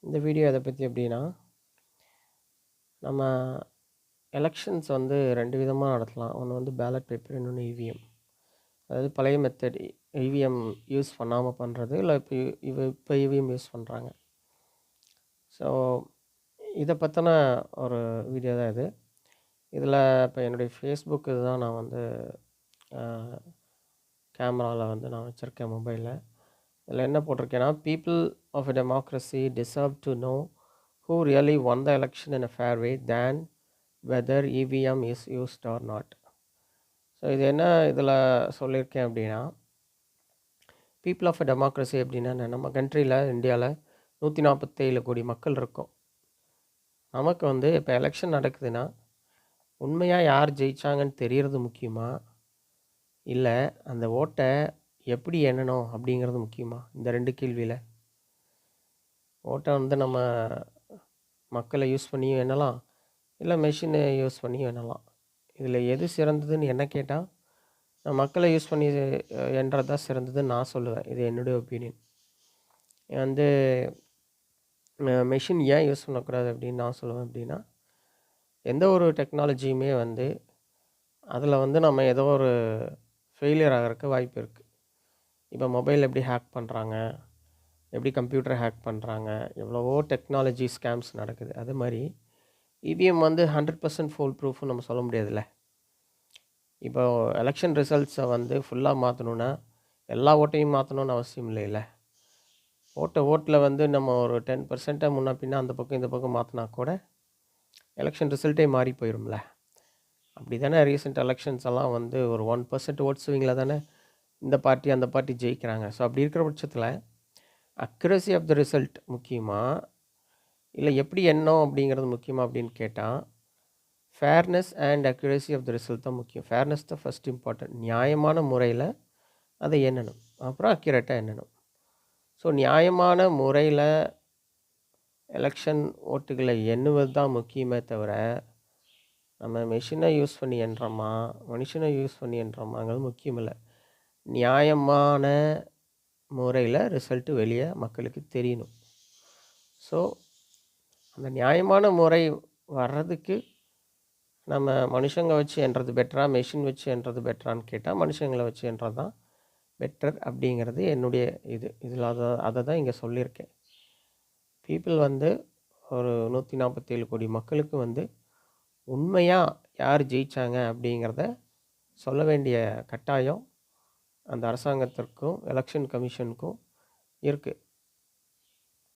இந்த வீடியோ எதை பற்றி அப்படின்னா, நம்ம எலெக்ஷன்ஸ் வந்து 2 விதமா நடத்தலாம். ஒண்ணு வந்து பேலட் பேப்பர், இன்னொன்னு இவிஎம். அதாவது பழைய மெத்தட் இவிஎம் யூஸ் பண்ணாம பண்றது, இல்ல இப்ப இவிஎம் யூஸ் பண்றாங்க. ஸோ இத பத்தின ஒரு வீடியோ தான் இது. இதில இப்ப என்னுடைய Facebook இதுதான் நான் வந்து அ கேமரால வந்து நான் வச்சிருக்கேன் மொபைல்ல. இதில என்ன போட்டிருக்கேன்னா, "people of a democracy deserve to know who really won the election in a fair way than whether EVM is used or not." So இது என்ன இதில் சொல்லியிருக்கேன் அப்படின்னா, பீப்புள் ஆஃப் அ டெமோக்ரஸி அப்படின்னா என்ன? நம்ம கண்ட்ரியில் இந்தியாவில் 147 கோடி மக்கள் இருக்கோம். நமக்கு வந்து இப்போ எலெக்ஷன் நடக்குதுன்னா, உண்மையாக யார் ஜெயிச்சாங்கன்னு தெரியறது முக்கியமா? இல்லை அந்த ஓட்டை எப்படி எண்ணணும் அப்படிங்கிறது முக்கியமா? இந்த 2 கேள்வியில். ஓட்டை வந்து நம்ம மக்களை யூஸ் பண்ணியும் எண்ணலாம், இல்லை மெஷினை யூஸ் பண்ணியும் எண்ணலாம். இதில் எது சிறந்ததுன்னு என்ன கேட்டால், நான் மக்களை யூஸ் பண்ணி எண்றது தான் சிறந்ததுன்னு நான் சொல்லுவேன். இது என்னுடைய ஒப்பீனியன். வந்து மெஷின் ஏன் யூஸ் பண்ணக்கூடாது அப்படின்னு நான் சொல்லுவேன் அப்படின்னா, எந்த ஒரு டெக்னாலஜியுமே வந்து அதில் வந்து நம்ம ஏதோ ஒரு ஃபெயிலியர் ஆகிறதுக்கு வாய்ப்பு இருக்குது. இப்போ மொபைல் எப்படி ஹேக் பண்ணுறாங்க, எப்படி கம்ப்யூட்டரை ஹேக் பண்ணுறாங்க, எவ்வளவோ டெக்னாலஜி ஸ்கேம்ஸ் நடக்குது. அது மாதிரி இவிஎம் வந்து 100% ஃபுல் ப்ரூஃப்னு நம்ம சொல்ல முடியாதுல்ல. இப்போ எலெக்ஷன் ரிசல்ட்ஸை வந்து ஃபுல்லாக மாற்றணுன்னா, எல்லா ஓட்டையும் மாற்றணுன்னு அவசியம் இல்லைல்ல. ஓட்டில் வந்து நம்ம ஒரு 10% முன்ன பின்ன அந்த பக்கம் இந்த பக்கம் மாற்றினா கூட எலெக்ஷன் ரிசல்ட்டே மாறி போயிரும்ல. அப்படி தானே ரீசெண்ட் எலெக்ஷன்ஸ் எல்லாம் வந்து ஒரு 1% ஓட் ஸ்விங்கில் தானே இந்த பார்ட்டி அந்த பார்ட்டி ஜெயிக்கிறாங்க. ஸோ அப்படி இருக்கிற பட்சத்தில் அக்யூரசி ஆஃப் த ரிசல்ட் முக்கியமா, இல்லை எப்படி எண்ணணும் அப்படிங்கிறது முக்கியமா அப்படின்னு கேட்டால், fairness and accuracy of the result தான் முக்கியம். ஃபேர்னஸ் தான் ஃபஸ்ட் இம்பார்ட்டன்ட். நியாயமான முறையில் அதை எண்ணணும், அப்புறம் அக்யூரேட்டாக எண்ணணும். ஸோ நியாயமான முறையில் எலெக்ஷன் ஓட்டுகளை எண்ணுவது தான் முக்கியமே தவிர, நம்ம மெஷினை யூஸ் பண்ணி எண்ணுறோமா, மனுஷனை யூஸ் பண்ணி எண்ணுறோமாங்கிறது முக்கியம் இல்லை. நியாயமான முறையில் ரிசல்ட்டு வெளியே மக்களுக்கு தெரியணும். ஸோ அந்த நியாயமான முறை வர்றதுக்கு நம்ம மனுஷங்க வச்சு எண்ணுறது பெட்டரா, மெஷின் வச்சு எண்ணுறது பெட்டரான்னு கேட்டால், மனுஷங்களை வச்சு எண்ணுறது தான் பெட்டர் அப்படிங்கிறது என்னுடைய இதில் அதை தான் இங்கே சொல்லியிருக்கேன். பீப்புள் வந்து ஒரு 147 கோடி மக்களுக்கு வந்து உண்மையாக யார் ஜெயித்தாங்க அப்படிங்கிறத சொல்ல வேண்டிய கட்டாயம் அந்த அரசாங்கத்திற்கும் எலெக்ஷன் கமிஷனுக்கும் இருக்குது.